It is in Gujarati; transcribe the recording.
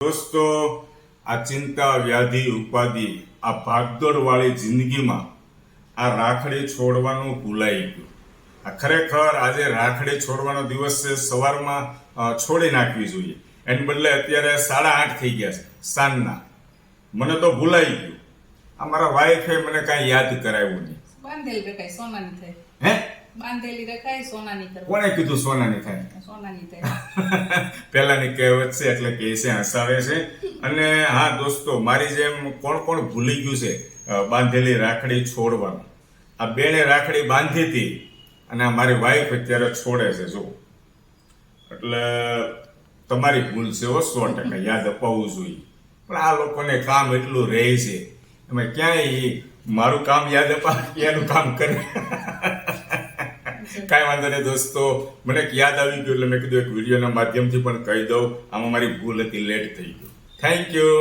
દોસ્તો, આ ચિંતા, વ્યાધિ, ઉપાધિ, આ ભાગદોડ વાળી જિંદગીમાં આ રાખડી છોડવાનું ભૂલાઈ ગયું. આ ખરેખર આજે રાખડી છોડવાનો દિવસ છે. સવારમાં છોડી નાખવી જોઈએ. એને બદલે અત્યારે 8:30 થઈ ગયા છે સાંજના. મને તો ભૂલાઈ ગયું. આ મારા વાઈફે મને કાંઈ યાદ કરાવ્યું નહીં. બાંધેલી રખાય સોનાની થાય. હે? બાંધેલી રખાય સોનાની થાય. કોણે કીધું સોનાની થાય? સોનાની થાય. પહેલાની કહેવત છે એટલે કે છે, હસાવે છે. અને હા દોસ્તો, મારી જેમ કોણ કોણ ભૂલી ગયું છે બાંધેલી રાખડી છોડવાનું? આ બેને રાખડી બાંધી હતી અને આ મારી વાઈફ અત્યારે છોડે છે. જો એટલે તમારી ભૂલ છે, 100% યાદ અપાવવું જોઈએ. પણ આ લોકોને કામ એટલું રહે છે, એમાં ક્યાંય મારું કામ યાદ અપાવે એનું કામ કરે. કાંઈ વાંધો નહીં દોસ્તો, મને યાદ આવી ગયું એટલે મેં કીધું એક વિડીયોના માધ્યમથી પણ કહી દઉં. આમાં મારી ભૂલ હતી, લેટ થઈ ગયું. Thank you.